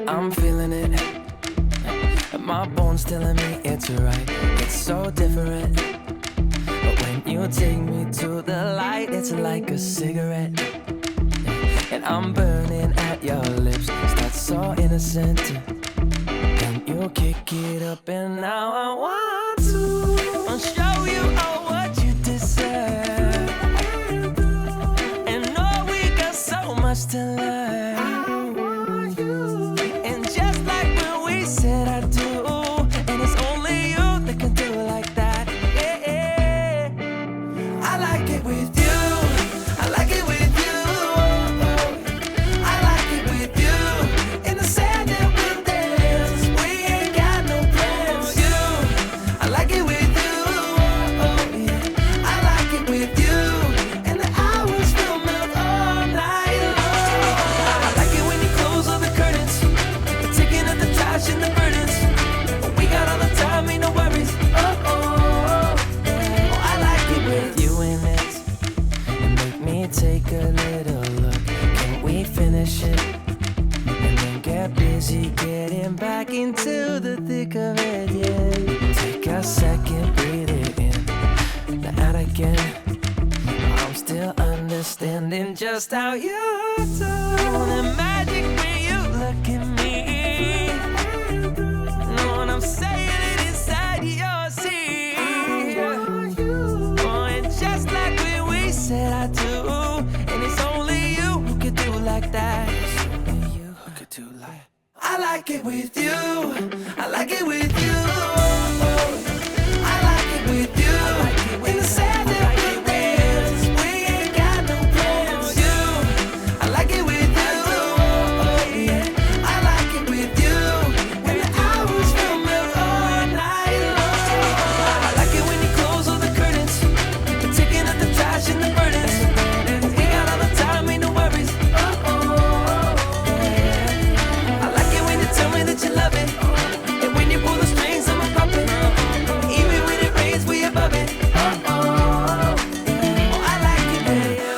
I'm feeling it. My bones telling me it's right. It's so different. But when you take me to the light, it's like a cigarette. And I'm burning at your lips. Start so innocent. Then you kick it up, and now I want to show you all what you deserve. And know we got so much to learn. And just like when we said I do, and it's only you that can do it like that. Yeah. I like it with you. I like it with you. I like it with you. In the sand that we'll dance. We ain't got no plans. You. I like it with you. I like it with you. And the hours will melt all night long. I like it when you close all the curtains. Taking up the trash and the burdens. We got all the time, ain't no worries. I like it with you in it. And make me take a little look. Can we finish it? And then get busy getting back into the thick of it, yeah. Take a second, breathe it in. Now out again. I'm still understanding just how you do. The magic when you look at me. Know what I'm saying? It inside your seat. Oh, and just like when we said I do, and it's only you who could do like that. It's only you who could do like. I like it with you. I like it with you. I like it with you. In the sand that we'll dance. We ain't got no plans. You. I like it with you. I like it with you. And the hours will melt all night long. I like it when you close all the curtains. Taking up the trash and the burdens. We got all the time, ain't no worries. I like it when you tell me that you love it. And when you pull the strings, I'm a puppet. Even when it rains, we above it. I like it with you.